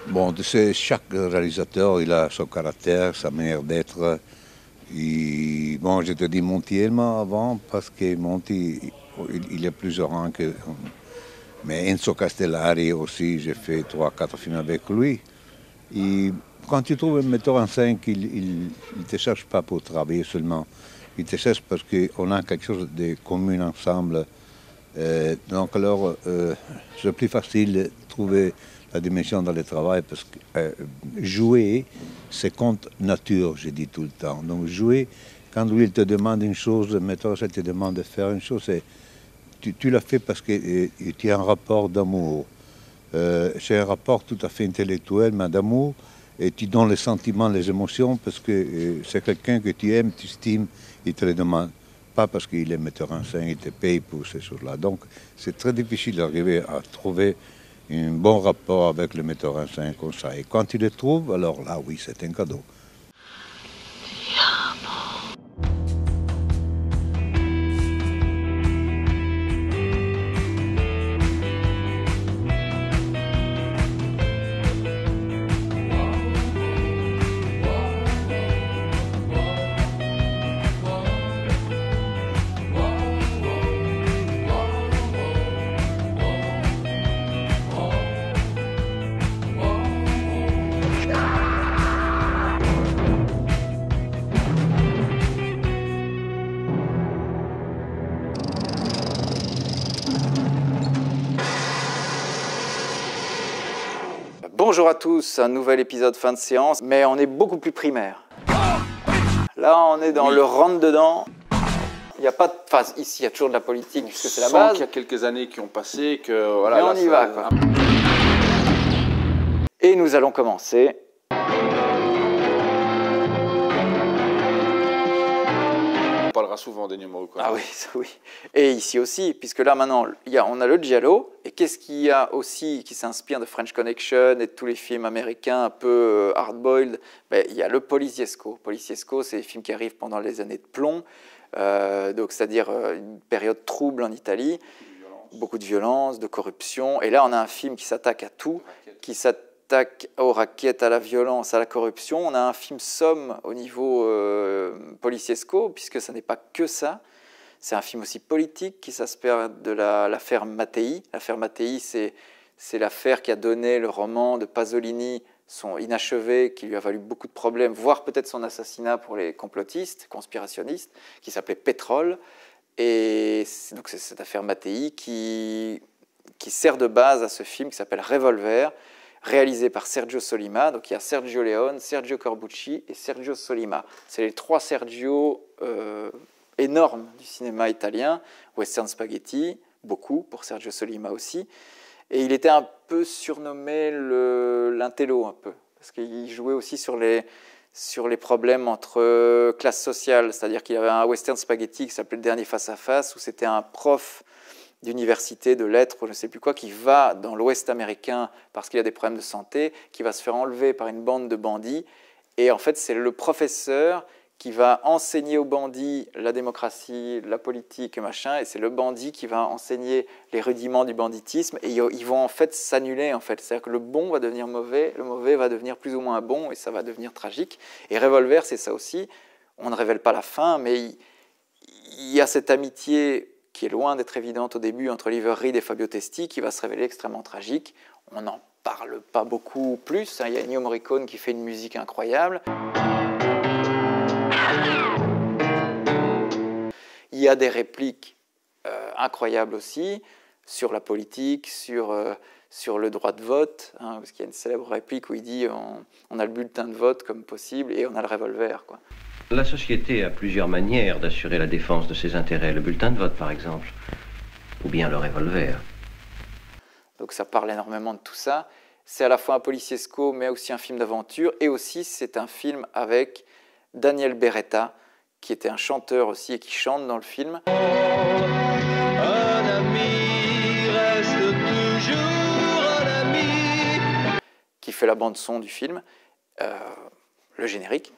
Bon, tu sais, chaque réalisateur, il a son caractère, sa manière d'être. Bon, je te dis Monty Elma avant, parce que Monty, il est plus grand que... Mais Enzo Castellari aussi, j'ai fait 3, 4 films avec lui. Et quand tu trouves un metteur en scène, il ne te cherche pas pour travailler seulement. Il te cherche parce qu'on a quelque chose de commun ensemble. Donc alors, c'est plus facile de trouver la dimension dans le travail parce que jouer, c'est contre nature, je dis tout le temps. Donc jouer, quand lui il te demande une chose, le metteur te demande de faire une chose, tu l'as fait parce que tu as un rapport d'amour. C'est un rapport tout à fait intellectuel, mais d'amour, et tu donnes les sentiments, les émotions, parce que c'est quelqu'un que tu aimes, tu estimes, il te le demande. Pas parce qu'il est metteur en scène, il te paye pour ces choses-là. Donc, c'est très difficile d'arriver à trouver un bon rapport avec le metteur en scène comme ça. Et quand tu le trouves, alors là, oui, c'est un cadeau. Bonjour à tous, un nouvel épisode fin de séance, mais on est beaucoup plus primaire. Là, on est dans le rentre-dedans. Il n'y a pas de... Enfin, ici, il y a toujours de la politique, puisque c'est la base. Il y a quelques années qui ont passé, que voilà. Mais on y va, quoi. Et nous allons commencer. On parlera souvent des numéros. Quoi. Ah oui, ça oui. Et ici aussi, puisque là maintenant, on a le giallo. Et qu'est-ce qu'il y a aussi qui s'inspire de French Connection et de tous les films américains un peu hard-boiled? Il y a le policiesco. Policiesco, c'est des films qui arrivent pendant les années de plomb, donc c'est-à-dire une période trouble en Italie, beaucoup de violence, de corruption. Et là, on a un film qui s'attaque à tout, qui s'attaque aux raquettes, à la violence, à la corruption. On a un film somme au niveau policiesco, puisque ce n'est pas que ça. C'est un film aussi politique qui s'inspire de l'affaire Mattei. L'affaire Mattei, c'est l'affaire qui a donné le roman de Pasolini, son inachevé, qui lui a valu beaucoup de problèmes, voire peut-être son assassinat pour les complotistes, conspirationnistes, qui s'appelait Pétrole. Et donc c'est cette affaire Mattei qui sert de base à ce film qui s'appelle Revolver, réalisé par Sergio Sollima. Donc il y a Sergio Leone, Sergio Corbucci et Sergio Sollima. C'est les trois Sergio énormes du cinéma italien. Western Spaghetti, beaucoup, pour Sergio Sollima aussi. Et il était un peu surnommé l'intello, un peu, parce qu'il jouait aussi sur les problèmes entre classes sociales. C'est-à-dire qu'il y avait un Western Spaghetti qui s'appelait Le Dernier Face à Face, où c'était un prof d'université, de lettres, je ne sais plus quoi, qui va dans l'Ouest américain parce qu'il a des problèmes de santé, qui va se faire enlever par une bande de bandits. Et en fait, c'est le professeur qui va enseigner aux bandits la démocratie, la politique, machin, et c'est le bandit qui va enseigner les rudiments du banditisme, et ils vont en fait s'annuler, en fait. C'est-à-dire que le bon va devenir mauvais, le mauvais va devenir plus ou moins bon, et ça va devenir tragique. Et Revolver, c'est ça aussi. On ne révèle pas la fin, mais il y a cette amitié qui est loin d'être évidente au début entre Oliver Reed et Fabio Testi, qui va se révéler extrêmement tragique. On n'en parle pas beaucoup plus. Il y a Ennio Morricone qui fait une musique incroyable. Il y a des répliques incroyables aussi sur la politique, sur le droit de vote, hein, parce qu'il y a une célèbre réplique où il dit on a le bulletin de vote comme possible et on a le revolver, quoi. La société a plusieurs manières d'assurer la défense de ses intérêts. Le bulletin de vote, par exemple, ou bien le revolver. Donc ça parle énormément de tout ça. C'est à la fois un policiesco, mais aussi un film d'aventure. Et aussi, c'est un film avec Daniel Beretta, qui était un chanteur aussi et qui chante dans le film. Un ami reste toujours un ami. Qui fait la bande-son du film, le générique.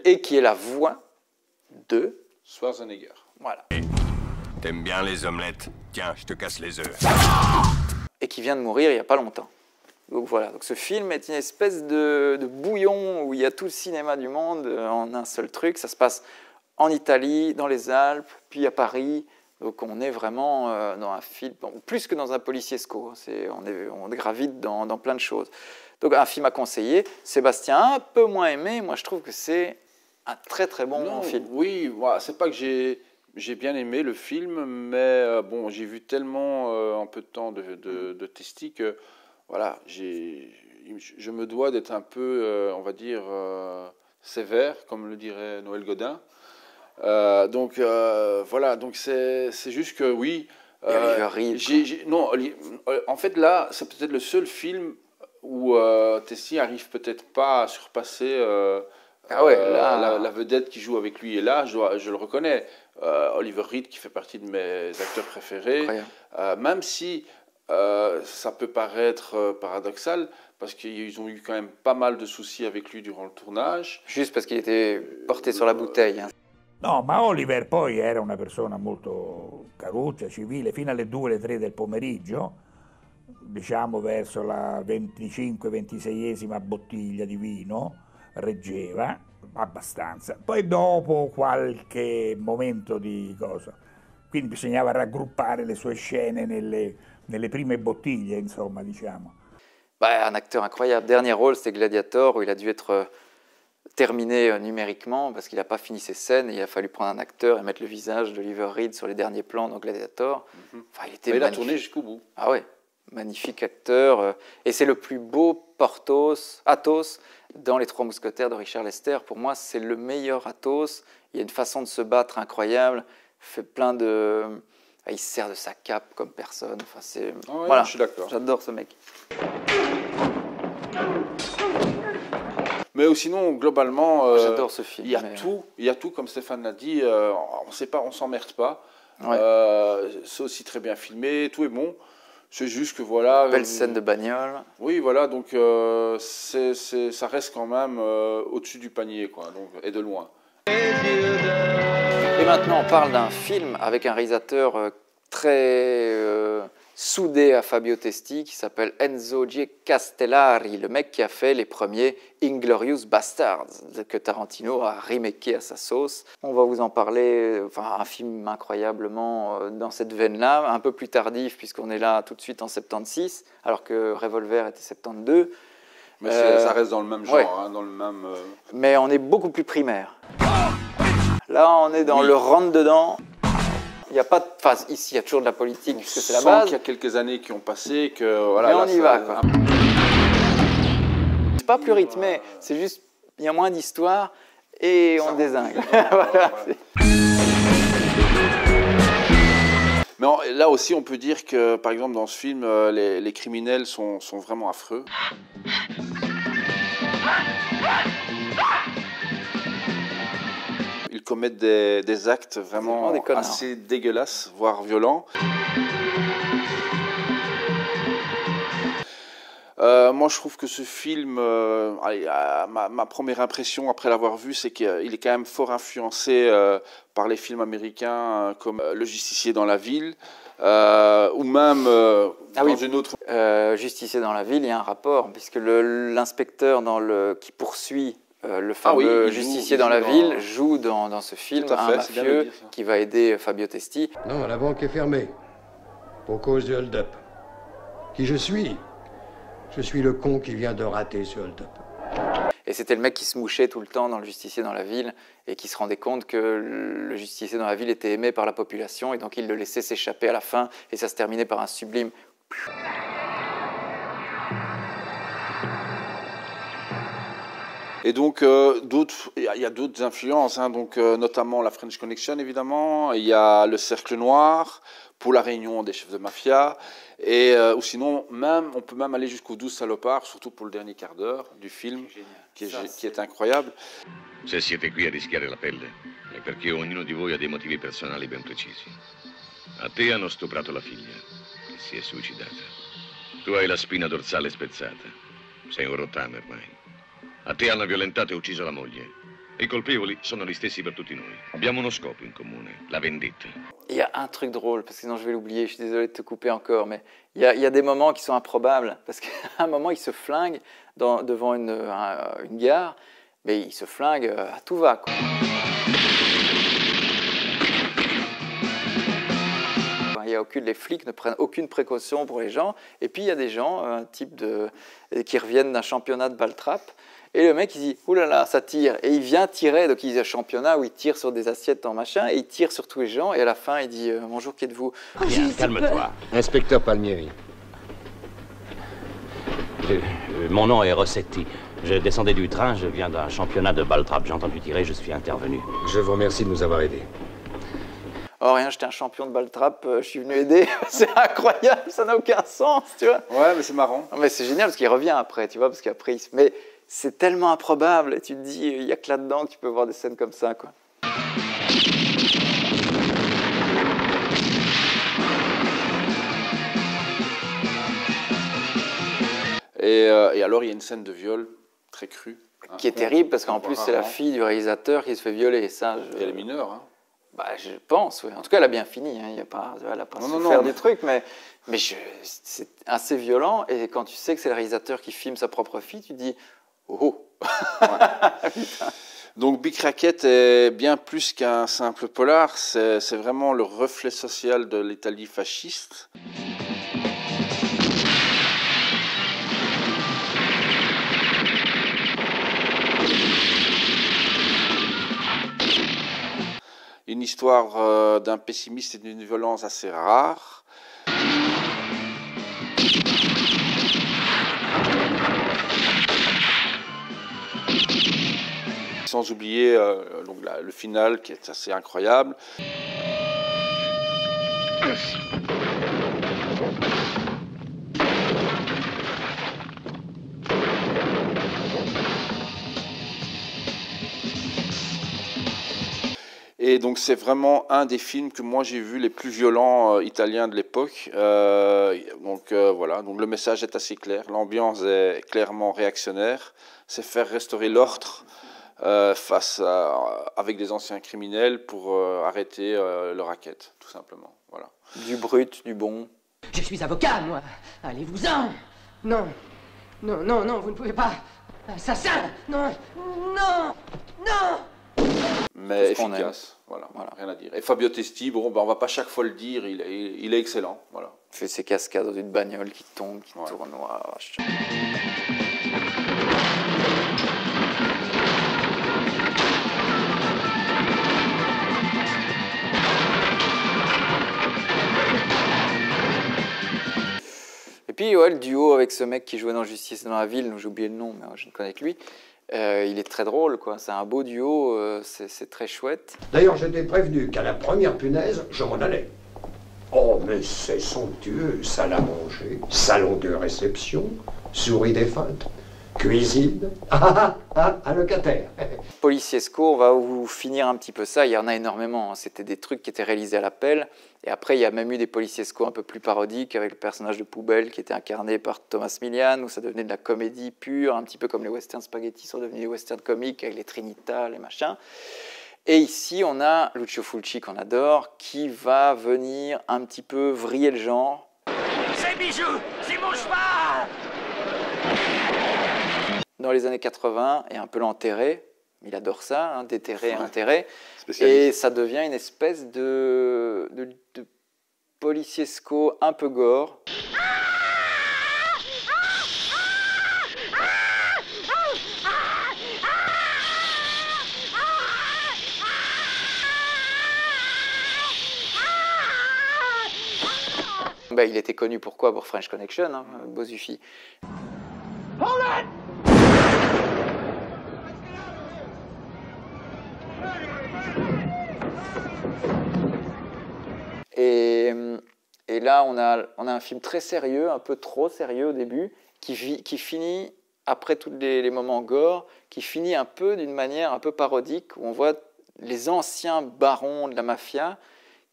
Et qui est la voix de Schwarzenegger. Voilà. T'aimes bien les omelettes? Tiens, je te casse les œufs. Et qui vient de mourir il n'y a pas longtemps. Donc voilà, donc ce film est une espèce de bouillon où il y a tout le cinéma du monde en un seul truc. Ça se passe en Italie, dans les Alpes, puis à Paris. Donc on est vraiment dans un film, bon, plus que dans un policiesco. On gravite dans plein de choses. Donc un film à conseiller. Sébastien, un peu moins aimé. Moi, je trouve que c'est un très très bon film. Oui, voilà, c'est pas que j'ai bien aimé le film, mais bon, j'ai vu tellement en peu de temps de Testi que voilà, je me dois d'être un peu, on va dire, sévère, comme le dirait Noël Godin. Donc voilà, donc c'est juste que oui. Non, en fait là, c'est peut-être le seul film où Testi arrive peut-être pas à surpasser la vedette qui joue avec lui. Et là, je le reconnais, Oliver Reed qui fait partie de mes acteurs préférés, même si ça peut paraître paradoxal, parce qu'ils ont eu quand même pas mal de soucis avec lui durant le tournage. Juste parce qu'il était porté sur la bouteille. Hein. No, ma Oliver poi era una persona molto caruccia, civile, fino alle 2, alle 3 del pomeriggio, diciamo verso la 25-26esima bottiglia di vino, reggeva abbastanza. Poi dopo qualche momento di cosa, quindi bisognava raggruppare le sue scene nelle prime bottiglie, insomma, diciamo. Bah, un acteur incroyable. Dernier rôle, c'était Gladiator, où il a dû être terminé numériquement parce qu'il n'a pas fini ses scènes et il a fallu prendre un acteur et mettre le visage d'Oliver Reed sur les derniers plans dans Gladiator. Enfin, il a tourné jusqu'au bout. Ah ouais, magnifique acteur. Et c'est le plus beau Athos dans Les Trois Mousquetaires de Richard Lester. Pour moi, c'est le meilleur Athos. Il a une façon de se battre incroyable. Fait plein de... Il se sert de sa cape comme personne. Enfin, c'est... voilà, je suis d'accord. J'adore ce mec. Mais sinon, globalement, j'adore ce film. Il y a tout, comme Stéphane l'a dit. On sait pas, on s'emmerde pas. Ouais. C'est aussi très bien filmé, tout est bon. C'est juste que voilà. Belle scène de bagnole. Oui, voilà, donc ça reste quand même au-dessus du panier, quoi, donc, et de loin. Et maintenant, on parle d'un film avec un réalisateur très soudé à Fabio Testi qui s'appelle Enzo G. Castellari, le mec qui a fait les premiers Inglourious Basterds que Tarantino a remaké à sa sauce. On va vous en parler, enfin un film incroyablement dans cette veine-là, un peu plus tardif puisqu'on est là tout de suite en 76, alors que Revolver était 72. Mais ça reste dans le même genre, ouais. Hein, dans le même... Mais on est beaucoup plus primaire. Là, on est dans le rentre-dedans. Il n'y a pas de phase. Ici, il y a toujours de la politique, puisque c'est la base. Il y a quelques années qui ont passé, que voilà. Mais on y va, quoi. C'est pas plus rythmé, c'est juste, il y a moins d'histoire et on dézingue. Voilà. Mais là aussi, on peut dire que, par exemple, dans ce film, les criminels sont vraiment affreux. Ils commettent des actes vraiment assez dégueulasses, voire violents. Moi, je trouve que ce film, ma première impression après l'avoir vu, c'est qu'il est quand même fort influencé par les films américains comme Le Justicier dans la ville, ou même dans une autre... Justicier dans la ville, il y a un rapport, puisque l'inspecteur qui poursuit le fameux justicier dans la ville joue dans ce film un mafieux qui va aider Fabio Testi. Non, la banque est fermée pour cause du hold-up. Qui je suis? Je suis le con qui vient de rater ce hold-up. Et c'était le mec qui se mouchait tout le temps dans Le Justicier dans la ville et qui se rendait compte que le justicier dans la ville était aimé par la population et donc il le laissait s'échapper à la fin et ça se terminait par un sublime... Et donc, il y a d'autres influences, hein, donc, notamment la French Connection, évidemment. Il y a Le Cercle Noir, pour la réunion des chefs de mafia. Ou sinon, on peut même aller jusqu'aux 12 salopards, surtout pour le dernier quart d'heure du film, qui est incroyable. Se siete qui a rischiare la pelle, è perché ognuno di voi ha dei motivi personali ben precisi. A te hanno stuprato la figlia, che si è suicidata. Tu hai la spina dorsale spezzata. Sei un rottame ormai. A te hanno violentato e ucciso la moglie. I colpevoli sono gli stessi per tutti noi. Abbiamo uno scopo in comune, la vendetta. Il y a un truc drôle, parce que sinon je vais l'oublier, je suis désolé de te couper encore, mais il y a des moments qui sont improbables, parce qu'à un moment, il se flingue devant une gare, mais il se flingue à tout va, quoi. Les flics ne prennent aucune précaution pour les gens, et puis il y a des gens, un type qui reviennent d'un championnat de ball-trap, et le mec il dit « Ouh là là, ça tire !» Et il vient tirer, donc il dit un championnat où il tire sur des assiettes en machin, et il tire sur tous les gens, et à la fin il dit « Bonjour, qui êtes-vous » Bien, calme-toi. Inspecteur Palmieri. Mon nom est Rossetti. Je descendais du train, je viens d'un championnat de ball-trap. J'ai entendu tirer, je suis intervenu. Je vous remercie de nous avoir aidés. Oh rien, j'étais un champion de ball-trap, je suis venu aider, c'est incroyable, ça n'a aucun sens, tu vois. Ouais, mais c'est marrant. Non, mais c'est génial parce qu'il revient après, tu vois, parce qu'après mais c'est tellement improbable, et tu te dis, il n'y a que là-dedans que tu peux voir des scènes comme ça, quoi. Et alors, il y a une scène de viol très crue. Qui est terrible, parce qu'en plus, c'est la fille du réalisateur qui se fait violer, et ça... Et elle est mineure, hein. Bah, je pense, oui. En tout cas, elle a bien fini. Hein. Elle n'a pas non, faire des trucs, mais c'est assez violent. Et quand tu sais que c'est le réalisateur qui filme sa propre fille, tu te dis « Oh, oh. » Donc Big Racket est bien plus qu'un simple polar. C'est vraiment le reflet social de l'Italie fasciste. Une histoire d'un pessimiste et d'une violence assez rare. Sans oublier donc le final qui est assez incroyable. Et donc c'est vraiment un des films que moi j'ai vu les plus violents italiens de l'époque. Voilà, donc le message est assez clair, l'ambiance est clairement réactionnaire. C'est faire restaurer l'ordre avec des anciens criminels pour arrêter le racket, tout simplement. Voilà. Du brut, du bon. Je suis avocat, moi. Allez-vous-en. Non, non, non, non, vous ne pouvez pas. Assassin. Non, non, non. Mais efficace, voilà, rien à dire. Et Fabio Testi, bon, on va pas chaque fois le dire, il est excellent, voilà. Il fait ses cascades dans une bagnole qui tombe, qui tourne. Et puis ouais, le duo avec ce mec qui jouait dans Justice dans la ville, j'ai oublié le nom, mais je ne connais que lui. Il est très drôle, quoi. C'est un beau duo, c'est très chouette. D'ailleurs, j'étais prévenu qu'à la première punaise, je m'en allais. Oh, mais c'est somptueux, salle à manger, salon de réception, souris défunte, cuisine, un locataire. Policiesco, on va vous finir un petit peu ça, il y en a énormément, hein. C'était des trucs qui étaient réalisés à l'appel, et après il y a même eu des Policiesco un peu plus parodiques, avec le personnage de Poubelle qui était incarné par Thomas Milian, où ça devenait de la comédie pure, un petit peu comme les westerns spaghetti sont devenus des westerns comiques, avec les Trinita, les machins. Et ici, on a Lucio Fulci, qu'on adore, qui va venir un petit peu vriller le genre. C'est Bijou, c'est mon cheval. Dans les années 80, et un peu l'enterrer. Il adore ça, hein, déterrer, enterrer. Et ça devient une espèce de policiesco un peu gore. Il était connu pourquoi? Pour French Connection, hein, Bozuffi. Et là, on a un film très sérieux, un peu trop sérieux au début, qui finit, après tous les moments gore, qui finit un peu d'une manière un peu parodique, où on voit les anciens barons de la mafia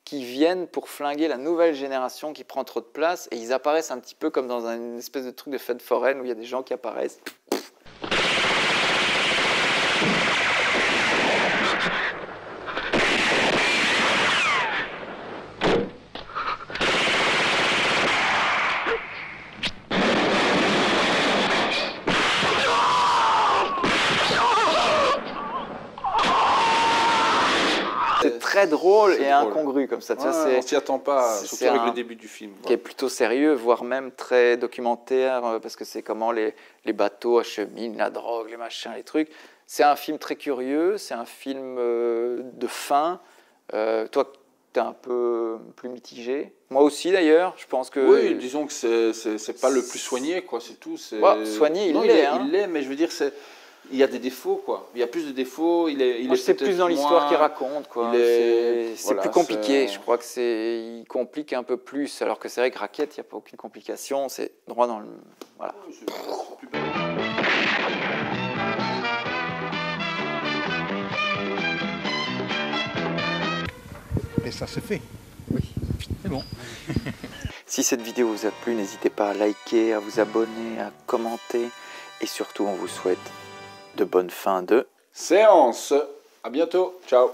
qui viennent pour flinguer la nouvelle génération qui prend trop de place, et ils apparaissent un petit peu comme dans une espèce de truc de fête foraine où il y a des gens qui apparaissent. très drôle et drôle. incongru comme ça. Tu vois, On s'y attend pas, surtout avec le début du film. Qui est plutôt sérieux, voire même très documentaire, parce que c'est comment les bateaux acheminent la drogue, les machins, les trucs. C'est un film très curieux, c'est un film de fin. Toi, tu es un peu plus mitigé. Moi aussi, d'ailleurs, je pense que... Oui, disons que c'est pas le plus soigné, quoi, c'est tout. Soigné, il l'est, mais je veux dire, il y a des défauts, quoi. Il y a plus de défauts. C'est plus dans l'histoire qu'il raconte, quoi. C'est plus compliqué. Je crois que il complique un peu plus, alors que c'est vrai que Raquette, il n'y a pas aucune complication. C'est droit dans le... Voilà. Et ça se fait. Oui, c'est bon. Si cette vidéo vous a plu, n'hésitez pas à liker, à vous abonner, à commenter. Et surtout, on vous souhaite de bonnes fins de séance. À bientôt. Ciao.